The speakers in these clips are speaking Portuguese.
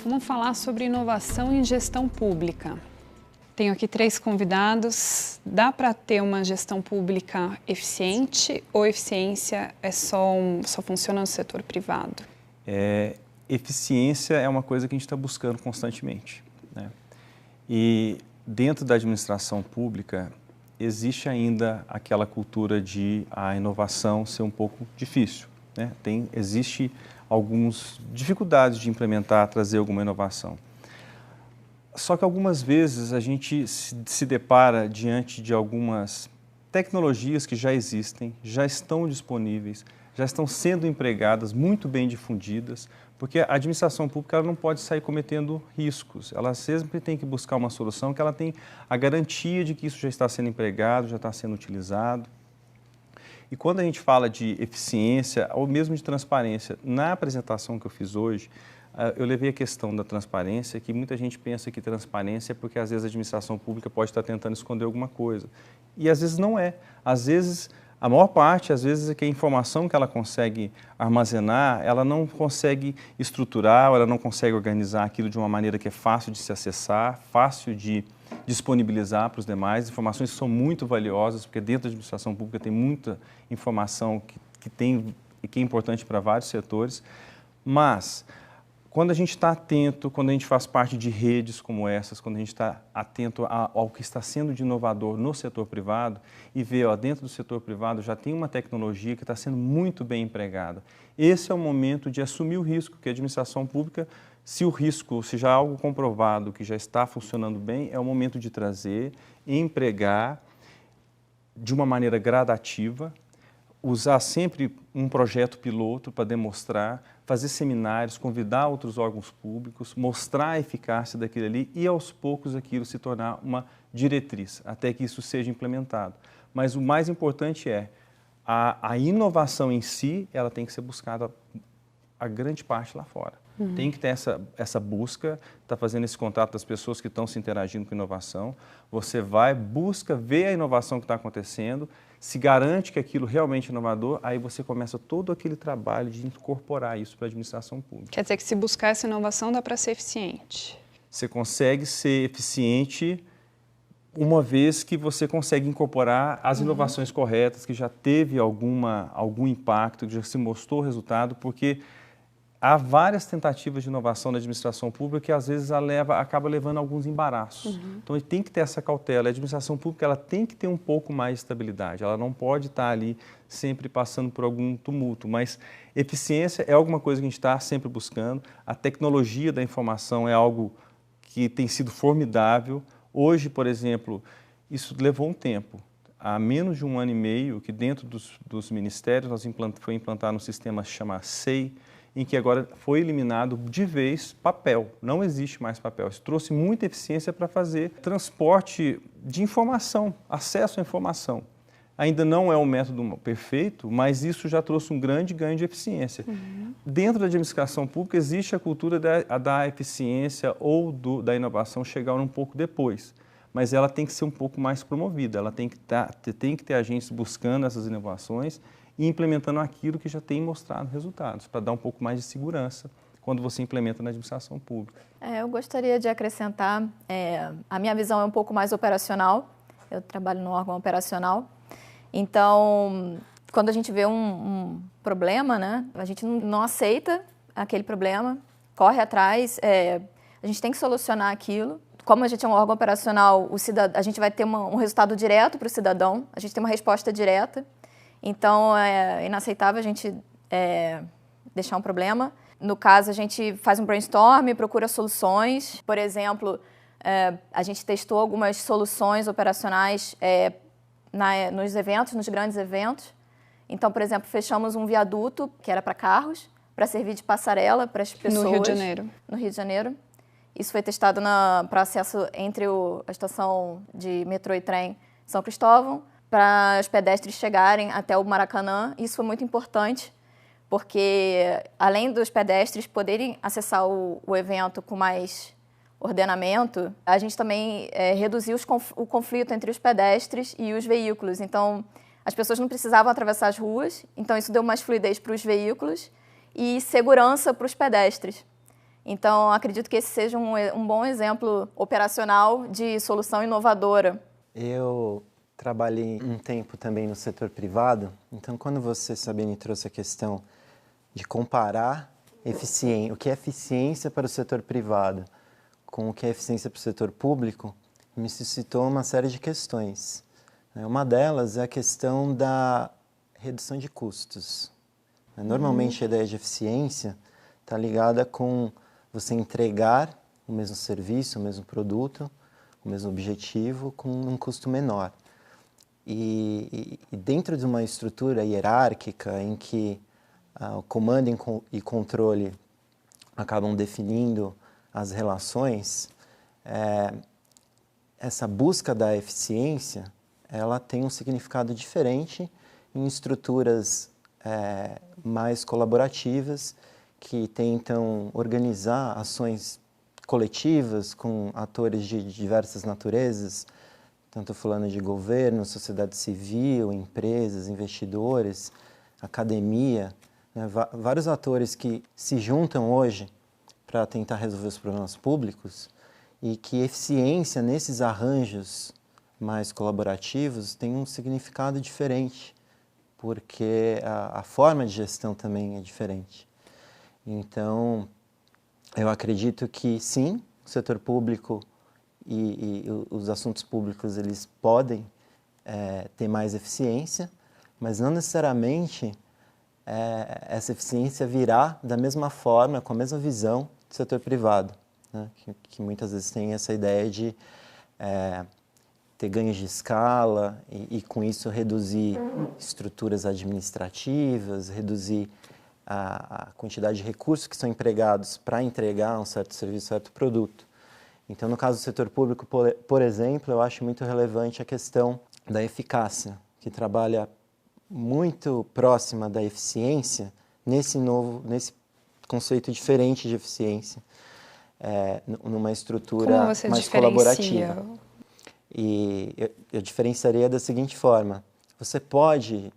Vamos falar sobre inovação em gestão pública. Tenho aqui 3 convidados. Dá para ter uma gestão pública eficiente ou eficiência só funciona no setor privado? Eficiência é uma coisa que a gente está buscando constantemente, né? E dentro da administração pública existe ainda aquela cultura de a inovação ser um pouco difícil, né? Existe algumas dificuldades de implementar, trazer alguma inovação. Só que algumas vezes a gente se depara diante de algumas tecnologias que já existem, já estão disponíveis, já estão sendo empregadas, muito bem difundidas, porque a administração pública ela não pode sair cometendo riscos, ela sempre tem que buscar uma solução que ela tem a garantia de que isso já está sendo empregado, já está sendo utilizado. E quando a gente fala de eficiência ou mesmo de transparência, na apresentação que eu fiz hoje, eu levei a questão da transparência, que muita gente pensa que transparência é porque às vezes a administração pública pode estar tentando esconder alguma coisa. E às vezes não é. Às vezes, a maior parte, às vezes, é que a informação que ela consegue armazenar, ela não consegue estruturar, ela não consegue organizar aquilo de uma maneira que é fácil de se acessar, fácil de disponibilizar para os demais, informações que são muito valiosas, porque dentro da administração pública tem muita informação que é importante para vários setores, mas quando a gente está atento, quando a gente faz parte de redes como essas, quando a gente está atento ao que está sendo de inovador no setor privado e vê, dentro do setor privado já tem uma tecnologia que está sendo muito bem empregada. Esse é o momento de assumir o risco, que a administração pública, se já há algo comprovado que já está funcionando bem, é o momento de trazer, empregar de uma maneira gradativa, usar sempre um projeto piloto para demonstrar, fazer seminários, convidar outros órgãos públicos, mostrar a eficácia daquilo ali e aos poucos aquilo se tornar uma diretriz, até que isso seja implementado. Mas o mais importante é a inovação em si, ela tem que ser buscada a grande parte lá fora. Tem que ter essa busca, está fazendo esse contato das pessoas que estão se interagindo com inovação. Você vai, busca, vê a inovação que está acontecendo, se garante que aquilo realmente é inovador, aí você começa todo aquele trabalho de incorporar isso para a administração pública. Quer dizer que se buscar essa inovação dá para ser eficiente? Você consegue ser eficiente uma vez que você consegue incorporar as inovações corretas, que já teve algum impacto, que já se mostrou o resultado, porque há várias tentativas de inovação na administração pública que às vezes acaba levando a alguns embaraços. Então, ele tem que ter essa cautela. A administração pública ela tem que ter um pouco mais de estabilidade. Ela não pode estar ali sempre passando por algum tumulto. Mas eficiência é alguma coisa que a gente está sempre buscando. A tecnologia da informação é algo que tem sido formidável. Hoje, por exemplo, isso levou um tempo. Há menos de 1 ano e meio que dentro dos ministérios foi implantado um sistema chamado SEI, em que agora foi eliminado de vez papel, não existe mais papel. Isso trouxe muita eficiência para fazer transporte de informação, acesso à informação. Ainda não é um método perfeito, mas isso já trouxe um grande ganho de eficiência. Dentro da administração pública existe a cultura da eficiência ou da inovação chegar um pouco depois, mas ela tem que ser um pouco mais promovida, ela tem que ter agentes buscando essas inovações e implementando aquilo que já tem mostrado resultados, para dar um pouco mais de segurança quando você implementa na administração pública. Eu gostaria de acrescentar, a minha visão é um pouco mais operacional, eu trabalho no órgão operacional, então, quando a gente vê um problema, né, a gente não aceita aquele problema, corre atrás, a gente tem que solucionar aquilo. Como a gente é um órgão operacional, a gente vai ter um resultado direto para o cidadão, a gente tem uma resposta direta. Então, é inaceitável a gente deixar um problema. No caso, a gente faz um brainstorm, procura soluções. Por exemplo, a gente testou algumas soluções operacionais nos eventos, nos grandes eventos. Então, por exemplo, fechamos um viaduto que era para carros, para servir de passarela para as pessoas. No Rio de Janeiro. No Rio de Janeiro. Isso foi testado para acesso entre a estação de metrô e trem São Cristóvão, para os pedestres chegarem até o Maracanã. Isso foi muito importante, porque além dos pedestres poderem acessar o evento com mais ordenamento, a gente também reduziu o conflito entre os pedestres e os veículos. Então, as pessoas não precisavam atravessar as ruas, então isso deu mais fluidez para os veículos e segurança para os pedestres. Então, acredito que esse seja um bom exemplo operacional de solução inovadora. Eu trabalhei um tempo também no setor privado, então quando você, Sabine, trouxe a questão de comparar o que é eficiência para o setor privado com o que é eficiência para o setor público, me suscitou uma série de questões. Uma delas é a questão da redução de custos. Normalmente a ideia de eficiência está ligada com você entregar o mesmo serviço, o mesmo produto, o mesmo objetivo com um custo menor. E dentro de uma estrutura hierárquica em que o comando e controle acabam definindo as relações, essa busca da eficiência, ela tem um significado diferente em estruturas mais colaborativas, que tentam organizar ações coletivas com atores de diversas naturezas, tanto falando de governo, sociedade civil, empresas, investidores, academia, né? Vários atores que se juntam hoje para tentar resolver os problemas públicos e que eficiência nesses arranjos mais colaborativos tem um significado diferente, porque a forma de gestão também é diferente. Então, eu acredito que sim, o setor público e os assuntos públicos eles podem ter mais eficiência, mas não necessariamente essa eficiência virá da mesma forma, com a mesma visão do setor privado, né? Que muitas vezes tem essa ideia de ter ganhos de escala e com isso reduzir estruturas administrativas, reduzir a quantidade de recursos que são empregados para entregar um certo serviço, um certo produto. Então, no caso do setor público, por exemplo, eu acho muito relevante a questão da eficácia, que trabalha muito próxima da eficiência nesse conceito diferente de eficiência, numa estrutura mais colaborativa. E eu diferenciaria da seguinte forma: você pode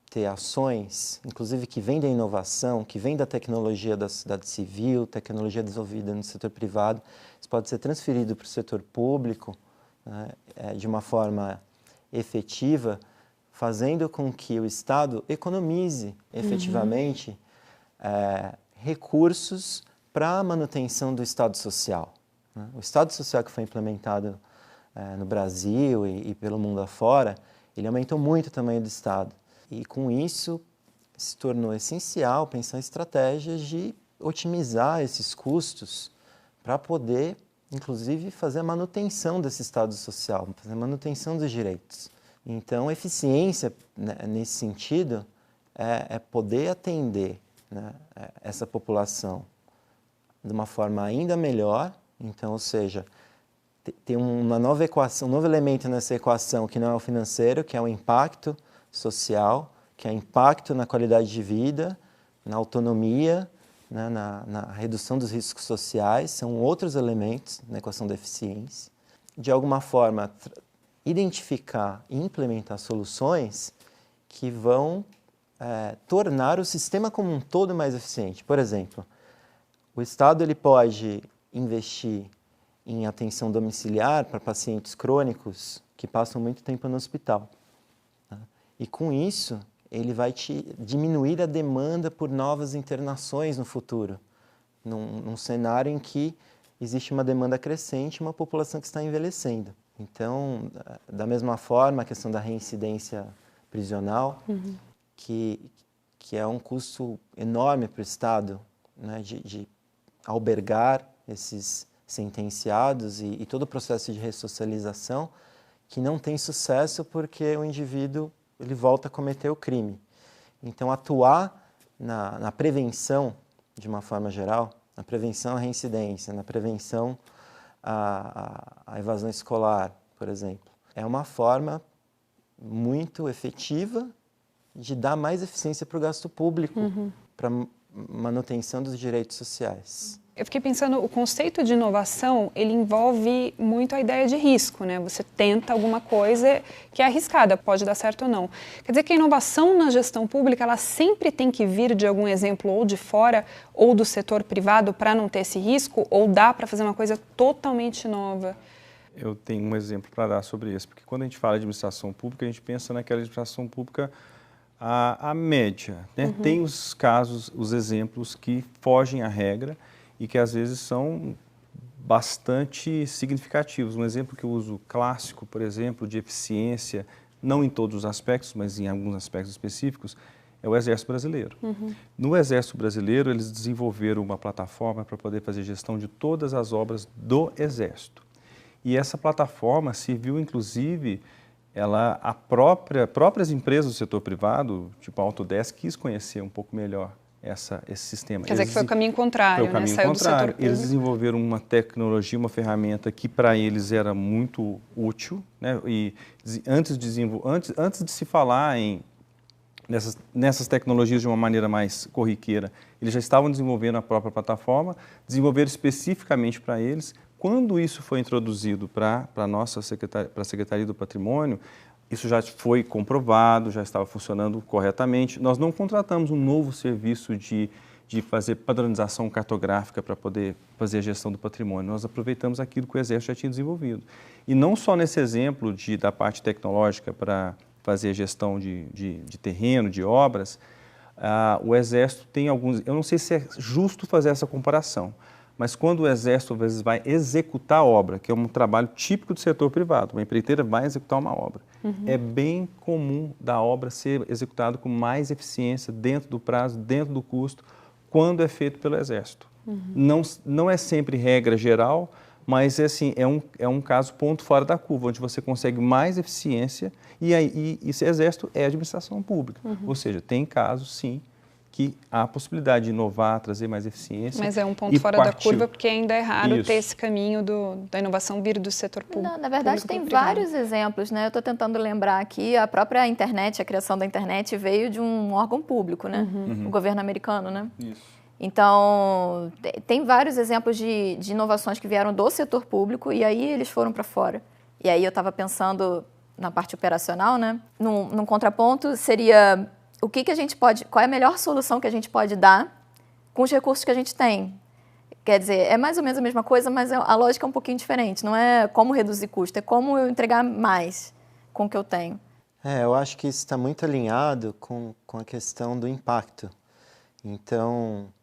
ter ações, inclusive que vêm da inovação, que vêm da tecnologia da sociedade civil, tecnologia desenvolvida no setor privado, isso pode ser transferido para o setor público, né, de uma forma efetiva, fazendo com que o Estado economize efetivamente recursos para a manutenção do Estado social, né? O Estado social que foi implementado no Brasil e pelo mundo afora, ele aumentou muito o tamanho do Estado. E com isso se tornou essencial pensar em estratégias de otimizar esses custos para poder, inclusive, fazer a manutenção desse Estado social, fazer a manutenção dos direitos. Então, eficiência, né, nesse sentido, é poder atender, né, essa população de uma forma ainda melhor. Então, ou seja, tem uma nova equação, um novo elemento nessa equação que não é o financeiro, que é o impacto social, que é impacto na qualidade de vida, na autonomia, né, na redução dos riscos sociais, são outros elementos na equação da eficiência. De alguma forma, identificar e implementar soluções que vão tornar o sistema como um todo mais eficiente. Por exemplo, o Estado ele pode investir em atenção domiciliar para pacientes crônicos que passam muito tempo no hospital. E com isso, ele vai diminuir a demanda por novas internações no futuro, num cenário em que existe uma demanda crescente e uma população que está envelhecendo. Então, da mesma forma, a questão da reincidência prisional, que é um custo enorme para o Estado, né, de albergar esses sentenciados e todo o processo de ressocialização, que não tem sucesso porque o indivíduo ele volta a cometer o crime. Então, atuar na prevenção, de uma forma geral, na prevenção à reincidência, na prevenção à evasão escolar, por exemplo, é uma forma muito efetiva de dar mais eficiência para o gasto público para manutenção dos direitos sociais. Eu fiquei pensando, o conceito de inovação, ele envolve muito a ideia de risco, né? Você tenta alguma coisa que é arriscada, pode dar certo ou não. Quer dizer que a inovação na gestão pública, ela sempre tem que vir de algum exemplo ou de fora ou do setor privado para não ter esse risco, ou dá para fazer uma coisa totalmente nova? Eu tenho um exemplo para dar sobre isso, porque quando a gente fala de administração pública, a gente pensa naquela administração pública a média, né? Tem os casos, os exemplos que fogem à regra e que às vezes são bastante significativos. Um exemplo que eu uso clássico, por exemplo, de eficiência, não em todos os aspectos, mas em alguns aspectos específicos, é o Exército Brasileiro. No Exército Brasileiro, eles desenvolveram uma plataforma para poder fazer gestão de todas as obras do Exército. E essa plataforma serviu, inclusive, próprias empresas do setor privado, tipo a Autodesk, quis conhecer um pouco melhor esse sistema. Quer dizer que foi o caminho contrário, foi o caminho Saiu contrário. do setor público. Eles desenvolveram uma tecnologia, uma ferramenta que para eles era muito útil, né? E antes de se falar nessas tecnologias de uma maneira mais corriqueira, eles já estavam desenvolvendo a própria plataforma, desenvolveram especificamente para eles. Quando isso foi introduzido para a Secretaria do Patrimônio, isso já foi comprovado, já estava funcionando corretamente. Nós não contratamos um novo serviço de fazer padronização cartográfica para poder fazer a gestão do patrimônio. Nós aproveitamos aquilo que o Exército já tinha desenvolvido. E não só nesse exemplo da parte tecnológica para fazer a gestão de terreno, de obras, o Exército tem alguns... Eu não sei se é justo fazer essa comparação, mas quando o Exército, às vezes, vai executar a obra, que é um trabalho típico do setor privado, uma empreiteira vai executar uma obra, é bem comum da obra ser executada com mais eficiência, dentro do prazo, dentro do custo, quando é feito pelo Exército. Não é sempre regra geral, mas assim, é um caso ponto fora da curva, onde você consegue mais eficiência e esse Exército é administração pública. Ou seja, tem casos, sim, que há a possibilidade de inovar, trazer mais eficiência. Mas é um ponto fora da curva, porque ainda é raro ter esse caminho da inovação vir do setor público. Não, na verdade, tem vários exemplos, né? Eu estou tentando lembrar aqui, a própria internet, a criação da internet veio de um órgão público, né? O governo americano, né? Isso. Então, tem vários exemplos de inovações que vieram do setor público e aí eles foram para fora. E aí eu estava pensando na parte operacional, né? Num contraponto seria... qual é a melhor solução que a gente pode dar com os recursos que a gente tem? Quer dizer, é mais ou menos a mesma coisa, mas a lógica é um pouquinho diferente. Não é como reduzir custo, é como eu entregar mais com o que eu tenho. Eu acho que isso está muito alinhado com a questão do impacto. Então,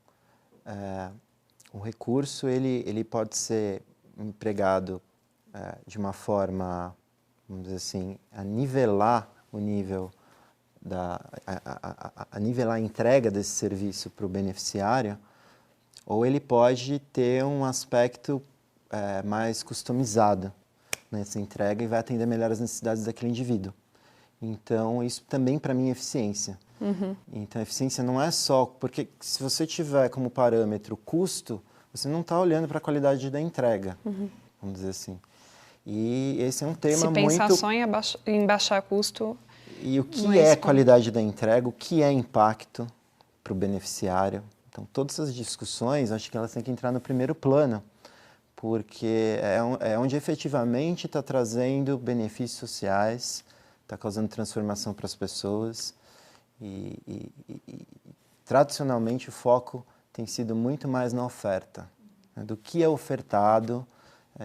o recurso ele pode ser empregado de uma forma, vamos dizer assim, a nivelar o nível a nivelar a entrega desse serviço para o beneficiário, ou ele pode ter um aspecto mais customizado nessa entrega e vai atender melhor as necessidades daquele indivíduo. Então, isso também para mim é eficiência. Então, a eficiência não é só... Porque se você tiver como parâmetro custo, você não está olhando para a qualidade da entrega, vamos dizer assim. E esse é um tema muito... Se pensar só em baixar custo... E o que é qualidade da entrega, o que é impacto para o beneficiário. Então, todas essas discussões, acho que elas têm que entrar no primeiro plano, porque é onde efetivamente está trazendo benefícios sociais, está causando transformação para as pessoas. E tradicionalmente, o foco tem sido muito mais na oferta, né, do que é ofertado,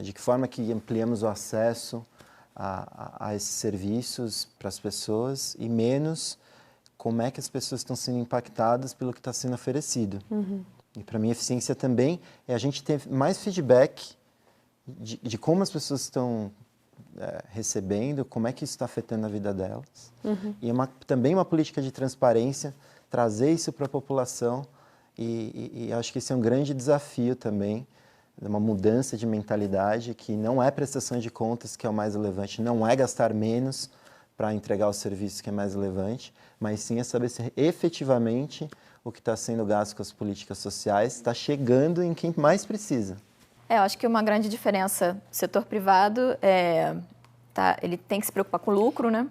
de que forma que ampliamos o acesso a esses serviços para as pessoas e menos como é que as pessoas estão sendo impactadas pelo que está sendo oferecido. E para mim, a eficiência também é a gente ter mais feedback de como as pessoas estão recebendo, como é que isso está afetando a vida delas. E também uma política de transparência, trazer isso para a população e acho que esse é um grande desafio também, uma mudança de mentalidade, que não é prestação de contas que é o mais relevante, não é gastar menos para entregar o serviço que é mais relevante, mas sim é saber se efetivamente o que está sendo gasto com as políticas sociais está chegando em quem mais precisa. Eu acho que uma grande diferença do setor privado ele tem que se preocupar com lucro, né?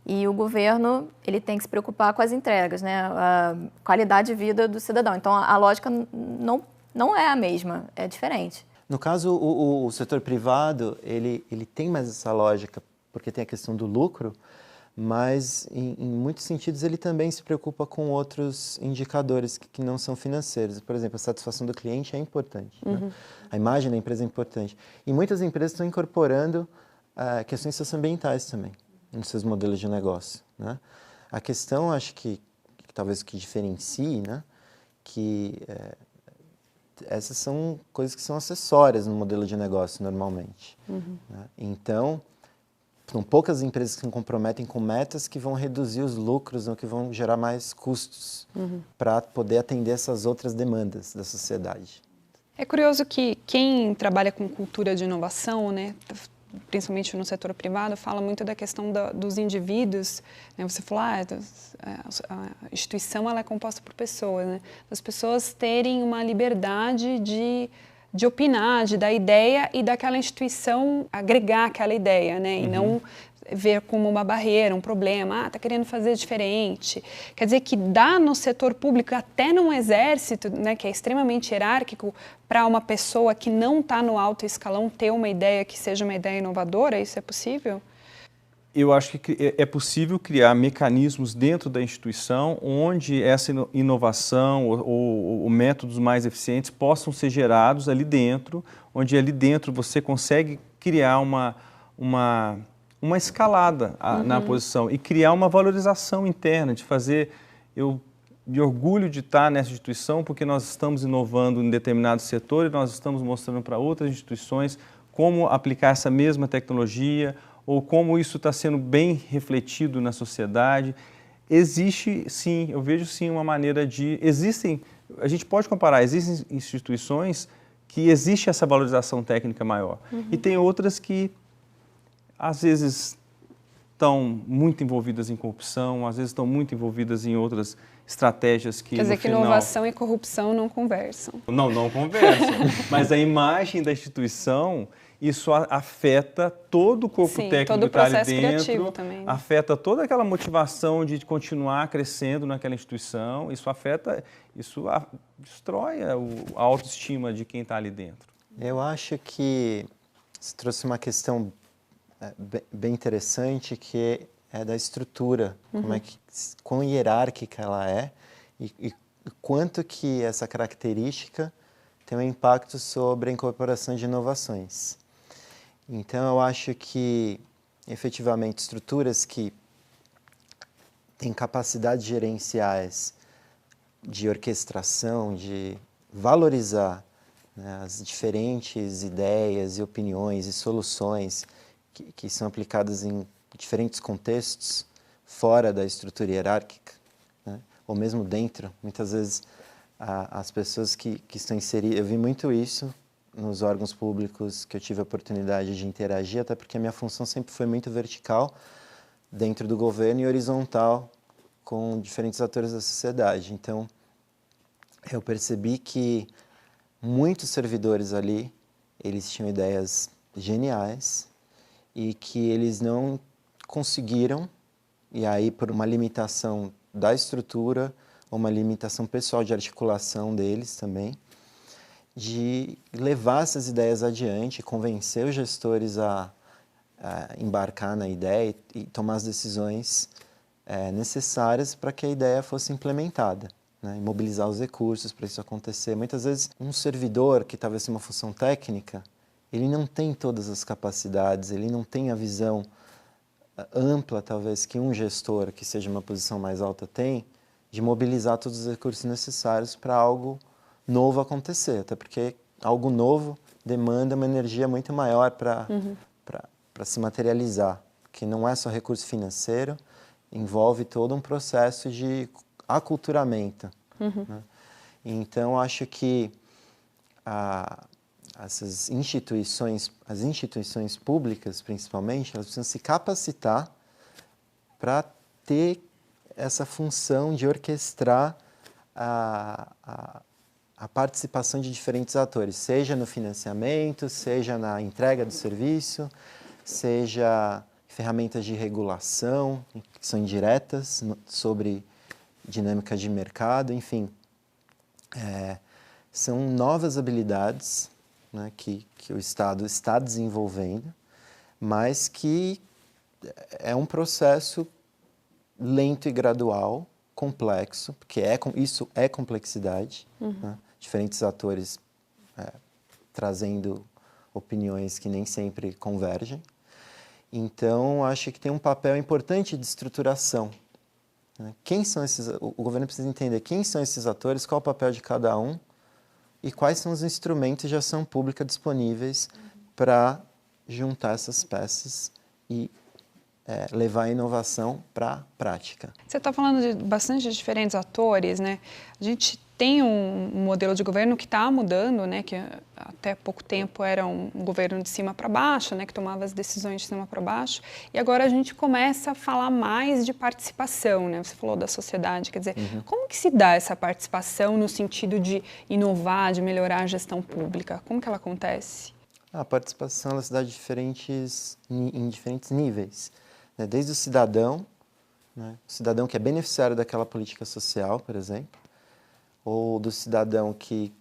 E o governo, ele tem que se preocupar com as entregas, né? A qualidade de vida do cidadão. Então, a lógica não é a mesma, é diferente. No caso, o setor privado, ele tem mais essa lógica, porque tem a questão do lucro, mas em muitos sentidos ele também se preocupa com outros indicadores que não são financeiros. Por exemplo, a satisfação do cliente é importante, né? A imagem da empresa é importante. E muitas empresas estão incorporando questões socioambientais também nos seus modelos de negócio, né? A questão, acho que talvez que diferencie, né, que essas são coisas que são acessórias no modelo de negócio normalmente, né? Então, são poucas empresas que se comprometem com metas que vão reduzir os lucros ou que vão gerar mais custos para poder atender essas outras demandas da sociedade. É curioso que quem trabalha com cultura de inovação, né, principalmente no setor privado, fala muito da questão dos indivíduos, né? Você falou, a instituição ela é composta por pessoas, né? As pessoas terem uma liberdade de opinar, de dar ideia e daquela instituição agregar aquela ideia, né? E não ver como uma barreira, um problema, está querendo fazer diferente. Quer dizer que dá no setor público, até num exército, né, que é extremamente hierárquico, para uma pessoa que não está no alto escalão ter uma ideia que seja uma ideia inovadora? Isso é possível? Eu acho que é possível criar mecanismos dentro da instituição onde essa inovação ou métodos mais eficientes possam ser gerados ali dentro, onde ali dentro você consegue criar uma escalada na posição e criar uma valorização interna, de fazer... Eu me orgulho de estar nessa instituição porque nós estamos inovando em determinado setor e nós estamos mostrando para outras instituições como aplicar essa mesma tecnologia ou como isso está sendo bem refletido na sociedade. Existe, sim, eu vejo sim uma maneira de... a gente pode comparar, existem instituições que existe essa valorização técnica maior e tem outras que às vezes estão muito envolvidas em corrupção, às vezes estão muito envolvidas em outras estratégias que... Quer dizer que inovação e corrupção não conversam. Não conversam, mas a imagem da instituição, isso afeta todo o corpo técnico todo o que está ali processo dentro, criativo também, né? Afeta toda aquela motivação de continuar crescendo naquela instituição, isso destrói a autoestima de quem está ali dentro. Eu acho que você trouxe uma questão bem interessante, que é da estrutura, quão hierárquica ela é e quanto que essa característica tem um impacto sobre a incorporação de inovações. Então, eu acho que, efetivamente, estruturas que têm capacidades gerenciais de orquestração, de valorizar, né, as diferentes ideias e opiniões e soluções que são aplicadas em diferentes contextos, fora da estrutura hierárquica, né, ou mesmo dentro. Muitas vezes, as pessoas que estão inseridas... Eu vi muito isso nos órgãos públicos que eu tive a oportunidade de interagir, até porque a minha função sempre foi muito vertical dentro do governo e horizontal com diferentes atores da sociedade. Então, eu percebi que muitos servidores ali, eles tinham ideias geniais e que eles não conseguiram, e aí por uma limitação da estrutura, uma limitação pessoal de articulação deles também, de levar essas ideias adiante, convencer os gestores a embarcar na ideia e tomar as decisões necessárias para que a ideia fosse implementada, né? E mobilizar os recursos para isso acontecer. Muitas vezes, um servidor que talvez tenha uma função técnica, ele não tem todas as capacidades, ele não tem a visão ampla, talvez, que um gestor, que seja uma posição mais alta, tem, de mobilizar todos os recursos necessários para algo novo acontecer. Até porque algo novo demanda uma energia muito maior para se materializar, que não é só recurso financeiro, envolve todo um processo de aculturamento. Né? Então, acho que essas instituições, as instituições públicas, principalmente, elas precisam se capacitar para ter essa função de orquestrar a participação de diferentes atores, seja no financiamento, seja na entrega do serviço, seja ferramentas de regulação, que são indiretas, sobre dinâmica de mercado, enfim. São novas habilidades, né, que o Estado está desenvolvendo, mas que é um processo lento e gradual, complexo, porque isso é complexidade, né? Diferentes atores trazendo opiniões que nem sempre convergem. Então, acho que tem um papel importante de estruturação. Né? O governo precisa entender quem são esses atores, qual o papel de cada um e quais são os instrumentos de ação pública disponíveis para juntar essas peças e levar a inovação para a prática. Você está falando de bastante de diferentes atores, né? A gente tem um modelo de governo que está mudando, né? Que até pouco tempo era um governo de cima para baixo, né? Que tomava as decisões de cima para baixo. E agora a gente começa a falar mais de participação, né? Você falou da sociedade, quer dizer, como que se dá essa participação no sentido de inovar, de melhorar a gestão pública? Como que ela acontece? A participação ela se dá em diferentes níveis. Desde o cidadão, né? O cidadão que é beneficiário daquela política social, por exemplo, ou do cidadão que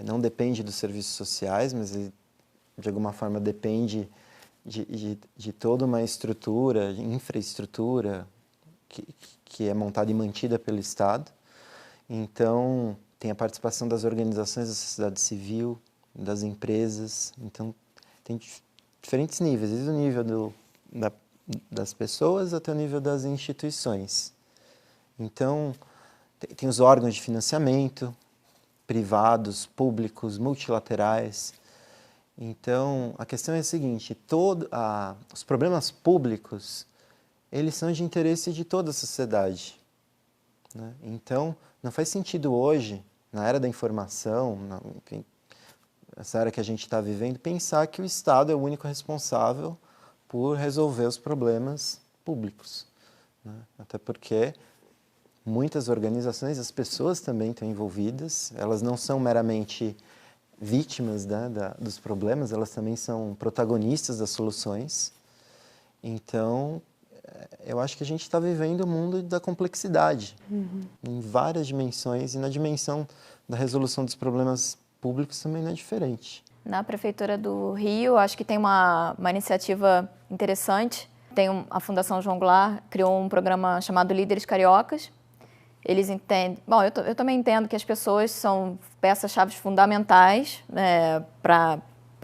não depende dos serviços sociais, mas ele, de alguma forma, depende de toda uma estrutura, de infraestrutura que é montada e mantida pelo Estado. Então, tem a participação das organizações da sociedade civil, das empresas. Então, tem diferentes níveis, desde o nível das pessoas até o nível das instituições. Então, tem os órgãos de financiamento, privados, públicos, multilaterais. Então, a questão é a seguinte, os problemas públicos, eles são de interesse de toda a sociedade. Né? Então, não faz sentido hoje, na era da informação, essa era que a gente está vivendo, pensar que o Estado é o único responsável por resolver os problemas públicos. Né? Até porque muitas organizações, as pessoas também estão envolvidas, elas não são meramente vítimas, né, dos problemas, elas também são protagonistas das soluções. Então, eu acho que a gente está vivendo um mundo da complexidade, em várias dimensões, e na dimensão da resolução dos problemas públicos também não é diferente. Na Prefeitura do Rio, acho que tem uma iniciativa interessante. A Fundação João Goulart criou um programa chamado Líderes Cariocas. Eles entendem... Bom, eu também entendo que as pessoas são peças-chave fundamentais para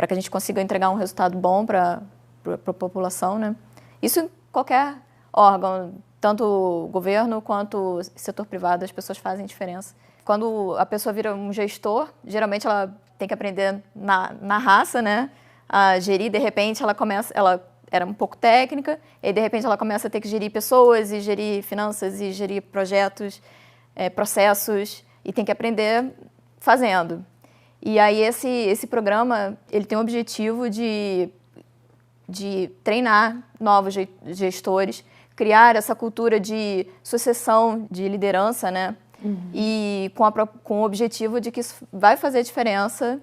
que a gente consiga entregar um resultado bom para a população, né? Isso em qualquer órgão, tanto o governo quanto o setor privado, as pessoas fazem diferença. Quando a pessoa vira um gestor, geralmente ela tem que aprender na raça, né? A gerir, de repente ela era um pouco técnica, e de repente ela começa a ter que gerir pessoas, e gerir finanças, e gerir projetos, processos, e tem que aprender fazendo. E aí esse programa, ele tem o objetivo de treinar novos gestores, criar essa cultura de sucessão de liderança, né? E com o objetivo de que isso vai fazer diferença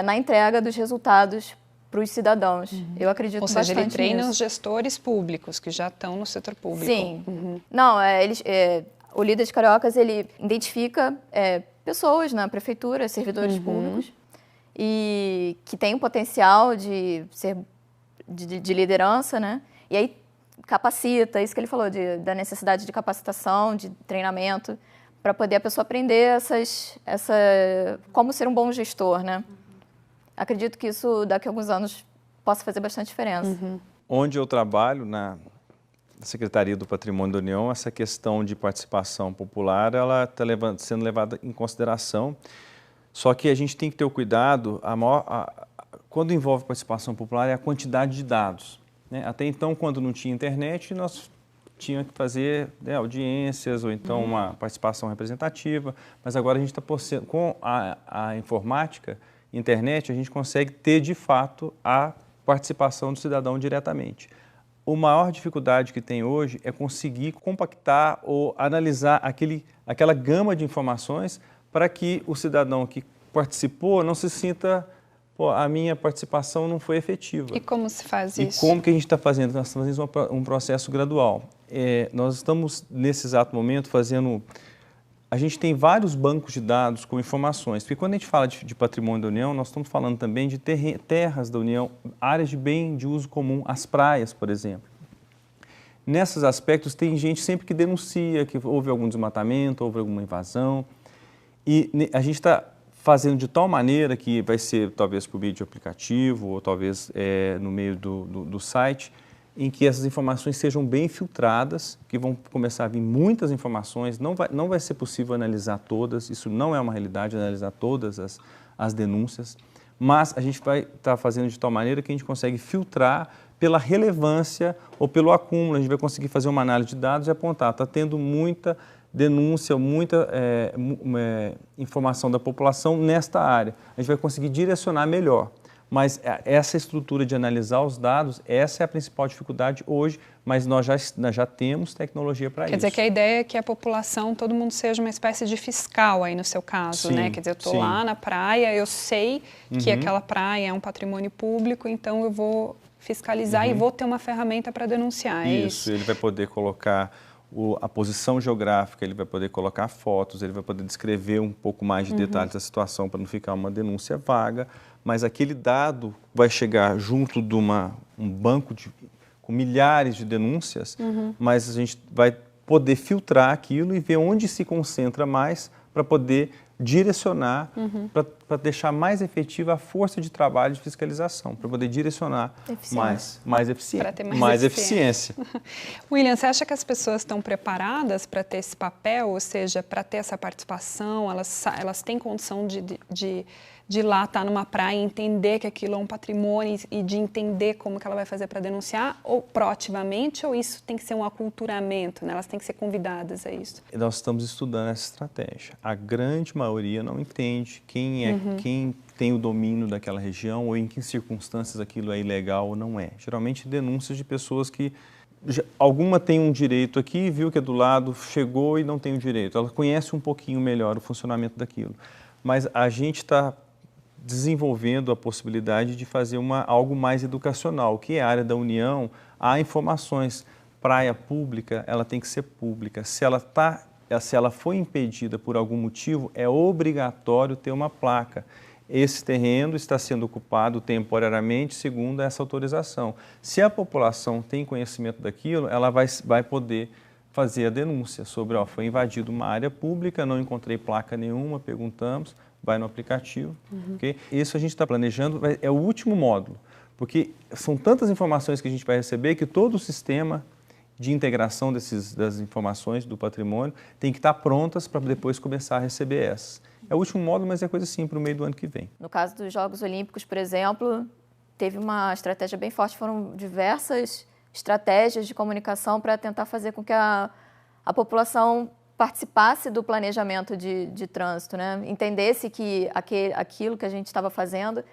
na entrega dos resultados para os cidadãos. Eu acredito bastante nisso. Ou seja, ele treina os gestores públicos que já estão no setor público. Sim. Não, o Líderes Cariocas, ele identifica pessoas na prefeitura, servidores públicos, e que têm o potencial de ser de liderança, né? E aí capacita, isso que ele falou, da necessidade de capacitação, de treinamento, para poder a pessoa aprender como ser um bom gestor, né? Acredito que isso, daqui a alguns anos, possa fazer bastante diferença. Onde eu trabalho, na Secretaria do Patrimônio da União, essa questão de participação popular, ela está sendo levada em consideração. Só que a gente tem que ter o cuidado, quando envolve participação popular, é a quantidade de dados. Né? Até então, quando não tinha internet, nós tínhamos que fazer audiências ou então uma participação representativa, mas agora a gente está com a informática, internet, a gente consegue ter de fato a participação do cidadão diretamente. A maior dificuldade que tem hoje é conseguir compactar ou analisar aquela gama de informações para que o cidadão que participou não se sinta pô, a minha participação não foi efetiva. E como se faz E isso? como que a gente está fazendo? Nós estamos fazendo um processo gradual. Nós estamos, nesse exato momento, fazendo... A gente tem vários bancos de dados com informações, porque quando a gente fala de patrimônio da União, nós estamos falando também de terras da União, áreas de bem de uso comum, as praias, por exemplo. Nesses aspectos, tem gente sempre que denuncia que houve algum desmatamento, houve alguma invasão, e a gente está fazendo de tal maneira que vai ser talvez por meio de aplicativo, ou talvez no meio do site, em que essas informações sejam bem filtradas, que vão começar a vir muitas informações, não vai ser possível analisar todas, isso não é uma realidade, analisar todas as denúncias, mas a gente vai estar fazendo de tal maneira que a gente consegue filtrar pela relevância ou pelo acúmulo, a gente vai conseguir fazer uma análise de dados e apontar, está tendo muita denúncia, muita informação da população nesta área, a gente vai conseguir direcionar melhor. Mas essa estrutura de analisar os dados, essa é a principal dificuldade hoje, mas nós já temos tecnologia para isso. Quer dizer que a ideia é que a população, todo mundo seja uma espécie de fiscal aí no seu caso, sim, né? Quer dizer, eu estou sim. lá na praia, eu sei que aquela praia é um patrimônio público, então eu vou fiscalizar e vou ter uma ferramenta para denunciar, é isso? Ele vai poder colocar a posição geográfica, ele vai poder colocar fotos, ele vai poder descrever um pouco mais de detalhes da situação para não ficar uma denúncia vaga, mas aquele dado vai chegar junto de um banco com milhares de denúncias, mas a gente vai poder filtrar aquilo e ver onde se concentra mais para poder direcionar, para deixar mais efetiva a força de trabalho de fiscalização, para poder direcionar mais eficiência. Para ter mais eficiência. William, você acha que as pessoas estão preparadas para ter esse papel, ou seja, para ter essa participação, elas têm condição de ir lá, estar numa praia e entender que aquilo é um patrimônio e de entender como que ela vai fazer para denunciar, ou proativamente, ou isso tem que ser um aculturamento, né? Elas têm que ser convidadas a isso? Nós estamos estudando essa estratégia. A grande maioria não entende quem tem o domínio daquela região ou em que circunstâncias aquilo é ilegal ou não é. Geralmente denúncias de pessoas que alguma tem um direito aqui, viu que é do lado, chegou e não tem o direito. Ela conhece um pouquinho melhor o funcionamento daquilo. Mas a gente está desenvolvendo a possibilidade de fazer algo mais educacional, que é a área da União, há informações. Praia pública, ela tem que ser pública. Se ela foi impedida por algum motivo, é obrigatório ter uma placa. Esse terreno está sendo ocupado temporariamente segundo essa autorização. Se a população tem conhecimento daquilo, ela vai poder fazer a denúncia sobre, foi invadido uma área pública, não encontrei placa nenhuma, perguntamos, vai no aplicativo. Okay? Isso a gente está planejando, é o último módulo, porque são tantas informações que a gente vai receber que todo o sistema de integração das informações do patrimônio tem que estar prontas para depois começar a receber essas. É o último módulo, mas é coisa assim para o meio do ano que vem. No caso dos Jogos Olímpicos, por exemplo, teve uma estratégia bem forte, foram diversas estratégias de comunicação para tentar fazer com que a população participasse do planejamento de trânsito, né? Entendesse que aquilo que a gente estava fazendo,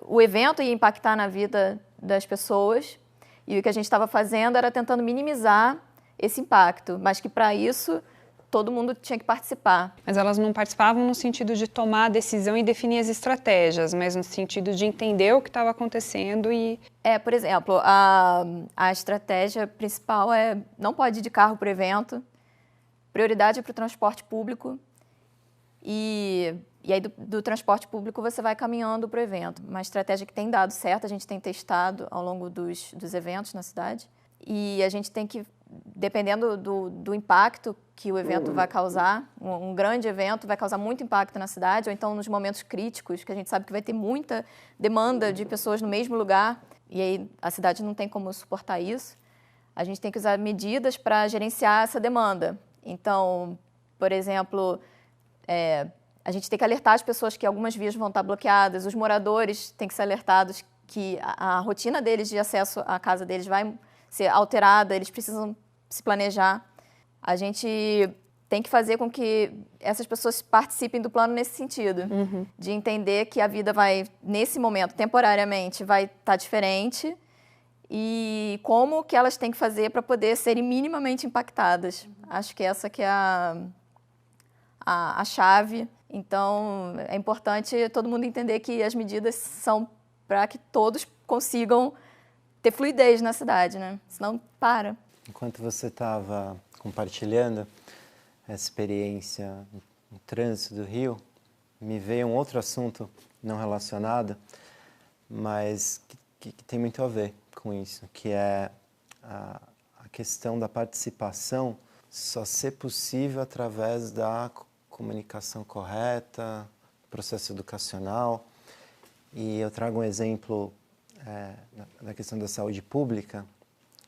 o evento ia impactar na vida das pessoas, e o que a gente estava fazendo era tentando minimizar esse impacto, mas que para isso todo mundo tinha que participar. Mas elas não participavam no sentido de tomar a decisão e definir as estratégias, mas no sentido de entender o que estava acontecendo e... Por exemplo, a estratégia principal é não pode ir de carro para o evento, prioridade para o transporte público e aí do transporte público você vai caminhando para o evento. Uma estratégia que tem dado certo, a gente tem testado ao longo dos eventos na cidade e a gente tem que, dependendo do impacto que o evento vai causar, um grande evento vai causar muito impacto na cidade, ou então nos momentos críticos, que a gente sabe que vai ter muita demanda de pessoas no mesmo lugar e aí a cidade não tem como suportar isso, a gente tem que usar medidas para gerenciar essa demanda. Então, por exemplo, a gente tem que alertar as pessoas que algumas vias vão estar bloqueadas, os moradores têm que ser alertados que a rotina deles de acesso à casa deles vai ser alterada, eles precisam se planejar. A gente tem que fazer com que essas pessoas participem do plano nesse sentido, de entender que a vida vai, nesse momento, temporariamente, vai estar diferente e como que elas têm que fazer para poder serem minimamente impactadas. Acho que essa que é a chave Então, é importante todo mundo entender que as medidas são para que todos consigam ter fluidez na cidade, né? Senão, para. Enquanto você estava compartilhando essa experiência no trânsito do Rio, me veio um outro assunto não relacionado, mas que tem muito a ver com isso, que é a questão da participação só ser possível através da comunicação correta, processo educacional. E eu trago um exemplo da questão da saúde pública,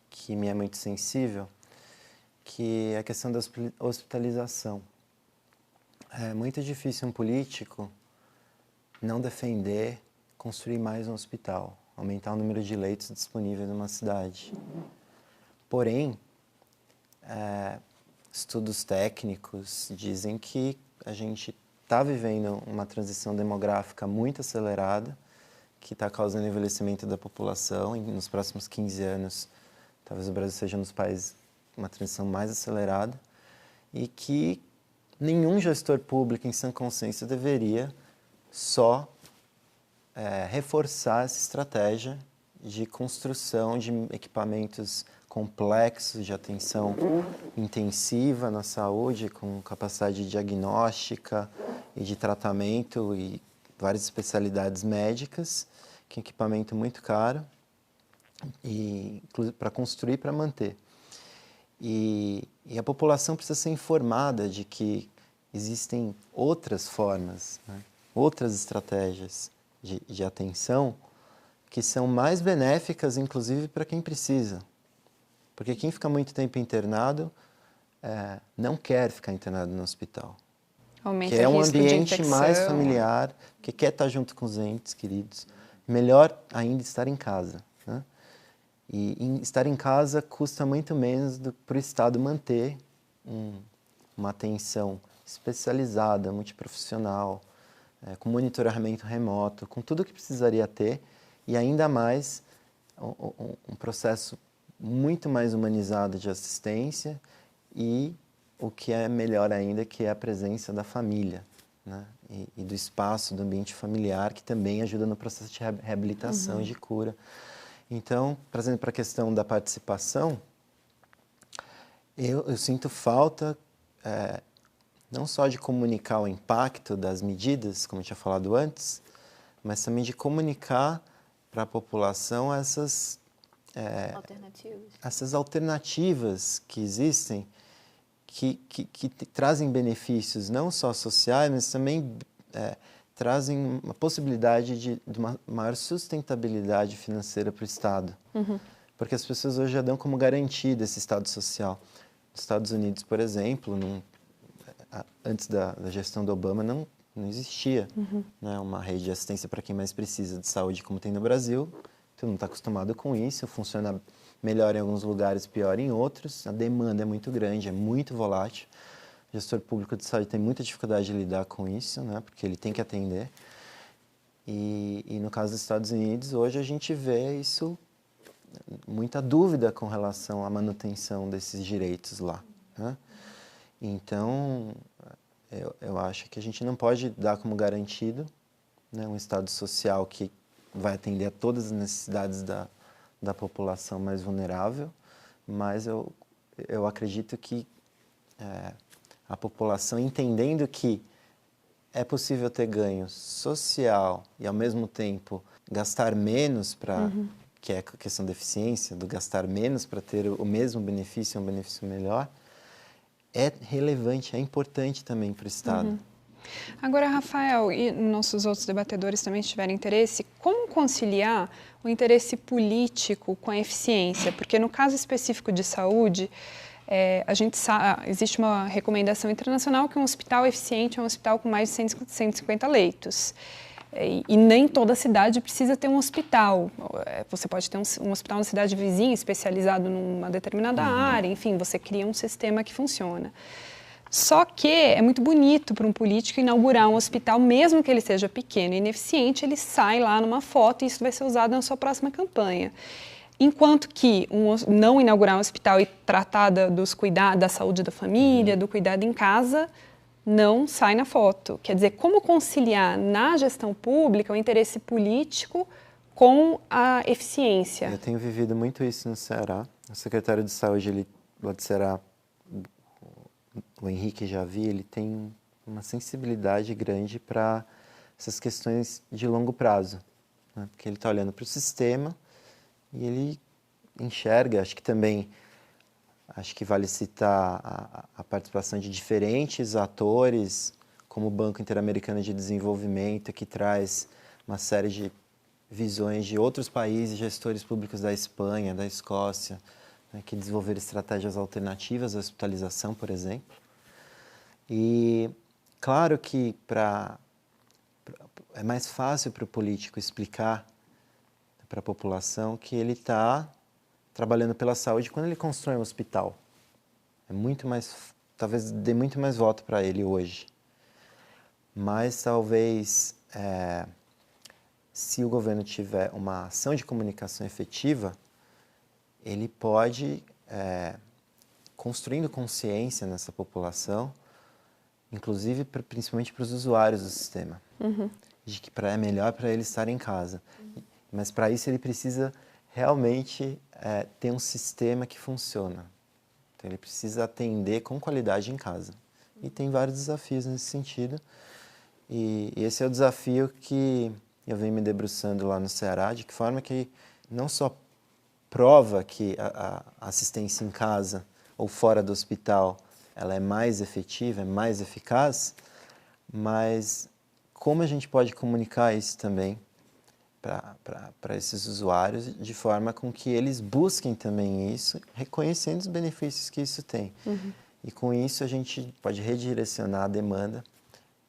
que me é muito sensível, que é a questão da hospitalização. É muito difícil um político não defender construir mais um hospital, aumentar o número de leitos disponíveis numa cidade. Porém, estudos técnicos dizem que a gente está vivendo uma transição demográfica muito acelerada, que está causando envelhecimento da população. E nos próximos 15 anos, talvez o Brasil seja um dos países com uma transição mais acelerada, e que nenhum gestor público em sã consciência deveria só reforçar essa estratégia de construção de equipamentos complexos de atenção intensiva na saúde, com capacidade diagnóstica e de tratamento e várias especialidades médicas, que é um equipamento muito caro, e para construir e para manter. E a população precisa ser informada de que existem outras formas, né, outras estratégias de atenção que são mais benéficas, inclusive, para quem precisa. Porque quem fica muito tempo internado não quer ficar internado no hospital. Aumenta quer um risco de ambiente infecção. mais familiar, que quer estar junto com os entes queridos. Melhor ainda estar em casa, né? E estar em casa custa muito menos para o Estado manter uma atenção especializada, multiprofissional, com monitoramento remoto, com tudo que precisaria ter, e ainda mais um processo muito mais humanizado de assistência, e o que é melhor ainda, que é a presença da família, né? E do espaço, do ambiente familiar, que também ajuda no processo de reabilitação e de cura. Então, trazendo para a questão da participação, eu sinto falta não só de comunicar o impacto das medidas, como eu tinha falado antes, mas também de comunicar para a população essas alternativas que existem, que trazem benefícios não só sociais, mas também trazem uma possibilidade de uma maior sustentabilidade financeira para o Estado. Porque as pessoas hoje já dão como garantido esse Estado social. Nos Estados Unidos, por exemplo, antes da gestão do Obama, não existia, né, uma rede de assistência para quem mais precisa de saúde como tem no Brasil. Todo mundo está acostumado com isso, funciona melhor em alguns lugares, pior em outros. A demanda é muito grande, é muito volátil. O gestor público de saúde tem muita dificuldade de lidar com isso, né, porque ele tem que atender. E no caso dos Estados Unidos, hoje a gente vê isso, muita dúvida com relação à manutenção desses direitos lá, né? Então, eu acho que a gente não pode dar como garantido, né, um Estado social que vai atender a todas as necessidades da população mais vulnerável, mas eu acredito que a população, entendendo que é possível ter ganho social e, ao mesmo tempo, gastar menos que é a questão da eficiência, do gastar menos para ter o mesmo benefício, um benefício melhor, é relevante, é importante também para o Estado. Agora, Rafael, e nossos outros debatedores também tiverem interesse, como conciliar o interesse político com a eficiência? Porque no caso específico de saúde, a gente sabe, existe uma recomendação internacional que um hospital eficiente é um hospital com mais de 150 leitos. E nem toda cidade precisa ter um hospital. Você pode ter um hospital na cidade vizinha especializado numa determinada área, enfim, você cria um sistema que funciona. Só que é muito bonito para um político inaugurar um hospital, mesmo que ele seja pequeno e ineficiente, ele sai lá numa foto e isso vai ser usado na sua próxima campanha. Enquanto que não inaugurar um hospital e tratar da saúde da família, do cuidado em casa, não sai na foto. Quer dizer, como conciliar na gestão pública o interesse político com a eficiência? Eu tenho vivido muito isso no Ceará. O secretário de Saúde lá do Ceará, o Henrique Javi, ele tem uma sensibilidade grande para essas questões de longo prazo, né? Porque ele está olhando para o sistema e ele enxerga, acho que vale citar a participação de diferentes atores, como o Banco Interamericano de Desenvolvimento, que traz uma série de visões de outros países, gestores públicos da Espanha, da Escócia, né, que desenvolveram estratégias alternativas à hospitalização, por exemplo. E claro que é mais fácil para o político explicar para a população que ele está trabalhando pela saúde quando ele constrói um hospital. É muito mais, talvez dê muito mais voto para ele hoje. Mas talvez, se o governo tiver uma ação de comunicação efetiva, ele pode, construindo consciência nessa população, inclusive principalmente para os usuários do sistema, de que é melhor para ele estar em casa. Mas para isso ele precisa realmente ter um sistema que funciona. Então ele precisa atender com qualidade em casa. E tem vários desafios nesse sentido. E esse é o desafio que eu venho me debruçando lá no Ceará, de que forma que não só prova que a assistência em casa ou fora do hospital ela é mais efetiva, é mais eficaz, mas como a gente pode comunicar isso também para esses usuários, de forma com que eles busquem também isso, reconhecendo os benefícios que isso tem. E com isso a gente pode redirecionar a demanda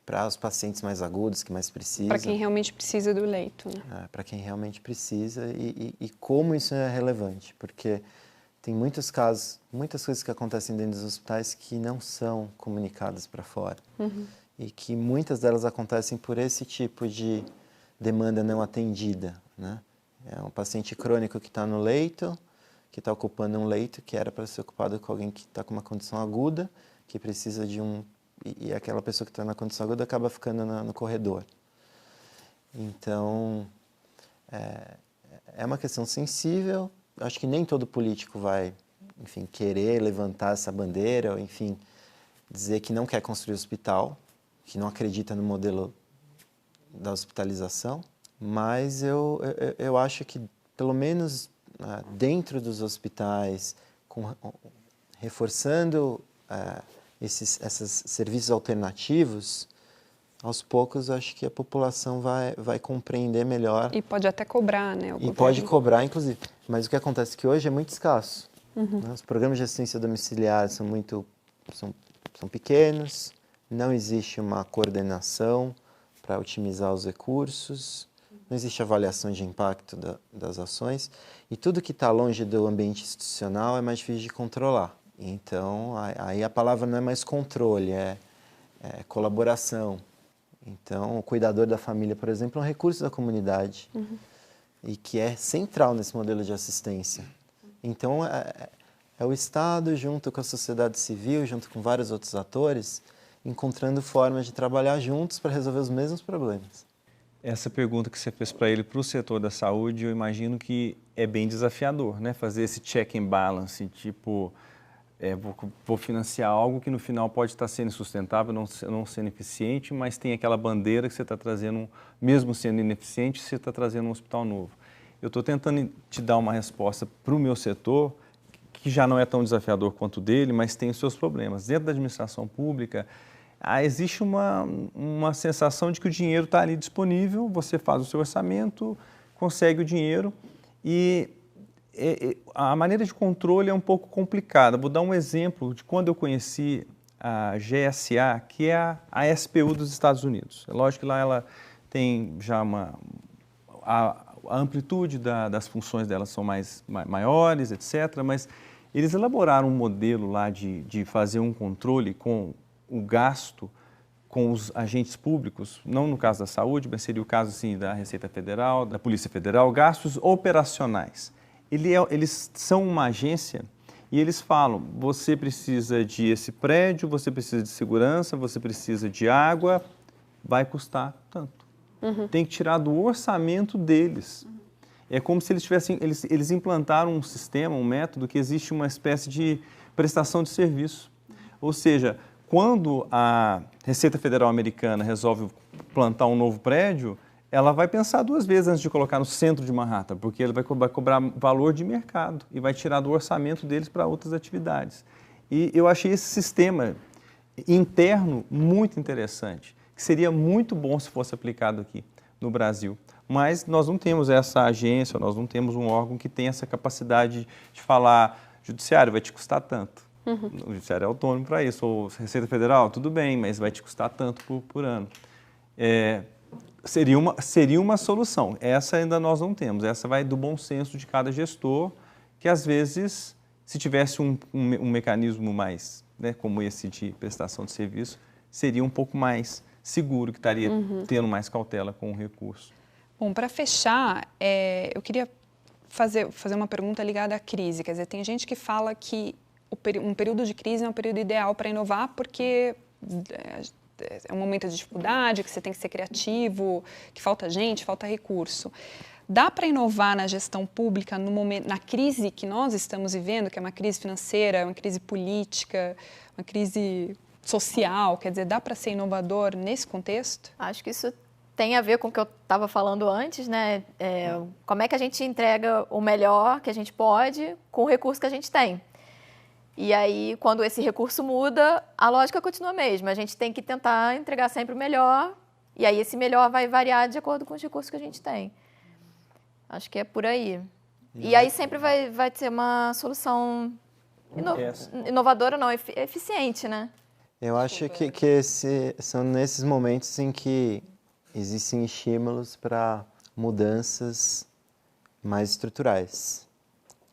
para os pacientes mais agudos, que mais precisam. Para quem realmente precisa do leito, né? Para quem realmente precisa e como isso é relevante, porque tem muitos casos, muitas coisas que acontecem dentro dos hospitais que não são comunicadas para fora. E que muitas delas acontecem por esse tipo de demanda não atendida, né? É um paciente crônico que está no leito, que está ocupando um leito que era para ser ocupado com alguém que está com uma condição aguda, que precisa de e aquela pessoa que está na condição aguda acaba ficando no corredor. Então, é uma questão sensível. Acho que nem todo político vai, enfim, querer levantar essa bandeira, ou, enfim, dizer que não quer construir hospital, que não acredita no modelo da hospitalização, mas eu acho que, pelo menos dentro dos hospitais, reforçando esses serviços alternativos, aos poucos acho que a população vai compreender melhor. E pode até cobrar, né? E pode cobrar, inclusive. Mas o que acontece é que hoje é muito escasso. Né? Os programas de assistência domiciliar são pequenos, não existe uma coordenação para otimizar os recursos, não existe avaliação de impacto das ações, e tudo que está longe do ambiente institucional é mais difícil de controlar. Então, aí a palavra não é mais controle, é colaboração. Então, o cuidador da família, por exemplo, é um recurso da comunidade e que é central nesse modelo de assistência. Então, é o Estado, junto com a sociedade civil, junto com vários outros atores, encontrando formas de trabalhar juntos para resolver os mesmos problemas. Essa pergunta que você fez para ele, para o setor da saúde, eu imagino que é bem desafiador, né? Fazer esse check and balance, tipo, vou financiar algo que no final pode estar sendo sustentável, não sendo eficiente, mas tem aquela bandeira que você está trazendo, mesmo sendo ineficiente, você está trazendo um hospital novo. Eu estou tentando te dar uma resposta para o meu setor, que já não é tão desafiador quanto o dele, mas tem os seus problemas. Dentro da administração pública, existe uma sensação de que o dinheiro está ali disponível, você faz o seu orçamento, consegue o dinheiro e a maneira de controle é um pouco complicada. Vou dar um exemplo de quando eu conheci a GSA, que é a SPU dos Estados Unidos. É lógico que lá ela tem já a amplitude das funções delas são maiores, etc., mas eles elaboraram um modelo lá de fazer um controle com o gasto com os agentes públicos, não no caso da saúde, mas seria o caso assim, da Receita Federal, da Polícia Federal, gastos operacionais. Eles são uma agência E eles falam, você precisa de esse prédio, você precisa de segurança, você precisa de água, vai custar tanto. Tem que tirar do orçamento deles. É como se eles tivessem, eles implantaram um sistema, um método que existe uma espécie de prestação de serviço. Ou seja, quando a Receita Federal Americana resolve plantar um novo prédio, ela vai pensar 2 vezes antes de colocar no centro de Manhattan, porque ele vai cobrar valor de mercado e vai tirar do orçamento deles para outras atividades. E eu achei esse sistema interno muito interessante, que seria muito bom se fosse aplicado aqui no Brasil. Mas nós não temos essa agência, nós não temos um órgão que tenha essa capacidade de falar, judiciário vai te custar tanto. O judiciário é autônomo para isso, ou Receita Federal, tudo bem, mas vai te custar tanto por ano. Seria uma solução. Essa ainda nós não temos. Essa vai do bom senso de cada gestor, que às vezes, se tivesse um mecanismo mais, né, como esse de prestação de serviço, seria um pouco mais seguro, que estaria tendo mais cautela com o recurso. Bom, para fechar, eu queria fazer uma pergunta ligada à crise. Quer dizer, tem gente que fala que um período de crise é um período ideal para inovar porque é um momento de dificuldade, que você tem que ser criativo, que falta gente, falta recurso. Dá para inovar na gestão pública na crise que nós estamos vivendo, que é uma crise financeira, uma crise política, uma crise social? Quer dizer, dá para ser inovador nesse contexto? Acho que isso tem a ver com o que eu estava falando antes, né? Como é que a gente entrega o melhor que a gente pode com o recurso que a gente tem. E aí, quando esse recurso muda, a lógica continua a mesma. A gente tem que tentar entregar sempre o melhor, e aí esse melhor vai variar de acordo com os recursos que a gente tem. Acho que é por aí. E aí sempre vai ter uma solução inovadora, não, eficiente, né? Eu acho que são nesses momentos em que existem estímulos para mudanças mais estruturais.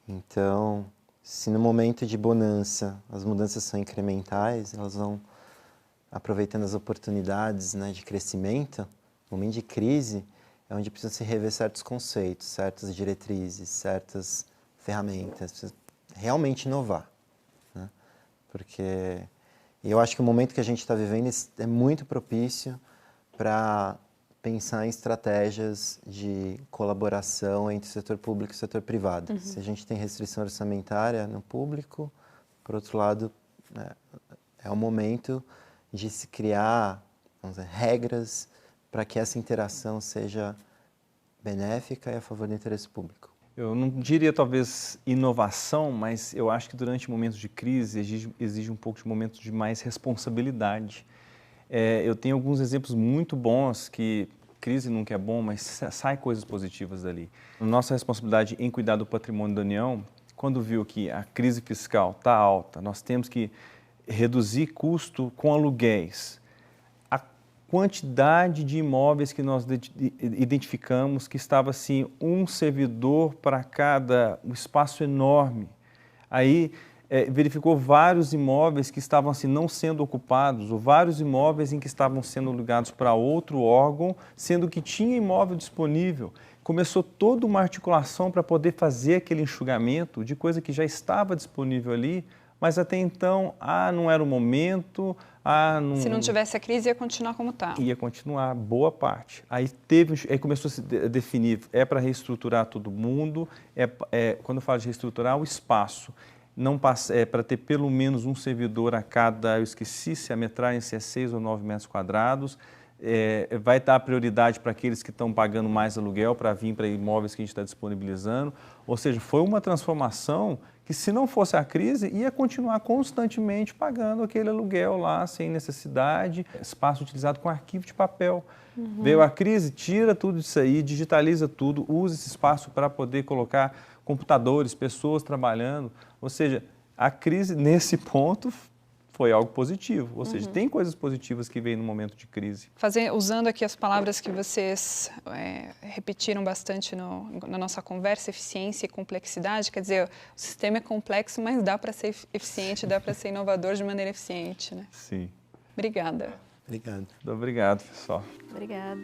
Então, se no momento de bonança as mudanças são incrementais, elas vão aproveitando as oportunidades, né, de crescimento, no momento de crise é onde precisa se rever certos conceitos, certas diretrizes, certas ferramentas, precisa realmente inovar, né? Porque eu acho que o momento que a gente está vivendo é muito propício para pensar em estratégias de colaboração entre o setor público e o setor privado. Se a gente tem restrição orçamentária no público, por outro lado, é o momento de se criar, vamos dizer, regras para que essa interação seja benéfica e a favor do interesse público. Eu não diria talvez inovação, mas eu acho que durante momentos de crise exige um pouco de momentos de mais responsabilidade. Eu tenho alguns exemplos muito bons que crise nunca é bom, mas sai coisas positivas dali. Nossa responsabilidade em cuidar do patrimônio da União, quando viu que a crise fiscal está alta, nós temos que reduzir custo com aluguéis. A quantidade de imóveis que nós identificamos que estava assim, um servidor para cada, um espaço enorme. Aí verificou vários imóveis que estavam assim, não sendo ocupados, ou vários imóveis em que estavam sendo alugados para outro órgão, sendo que tinha imóvel disponível. Começou toda uma articulação para poder fazer aquele enxugamento de coisa que já estava disponível ali, mas até então, não era o momento. Se não tivesse a crise, ia continuar como está. Ia continuar, boa parte. Aí começou a se definir, para reestruturar todo mundo, quando eu falo de reestruturar, o espaço. Não para ter pelo menos um servidor a cada, eu esqueci se a metragem se é 6 ou 9 metros quadrados, vai dar prioridade para aqueles que estão pagando mais aluguel para vir para imóveis que a gente está disponibilizando. Ou seja, foi uma transformação que, se não fosse a crise, ia continuar constantemente pagando aquele aluguel lá sem necessidade, espaço utilizado com arquivo de papel. Veio a crise, tira tudo isso aí, digitaliza tudo, usa esse espaço para poder colocar computadores, pessoas trabalhando. Ou seja, a crise, nesse ponto, foi algo positivo. Ou seja, tem coisas positivas que vêm no momento de crise. Usando aqui as palavras que vocês repetiram bastante na nossa conversa, eficiência e complexidade, quer dizer, o sistema é complexo, mas dá para ser eficiente, dá para ser inovador de maneira eficiente, né? Sim. Obrigada. Obrigado. Obrigado, pessoal. Obrigada.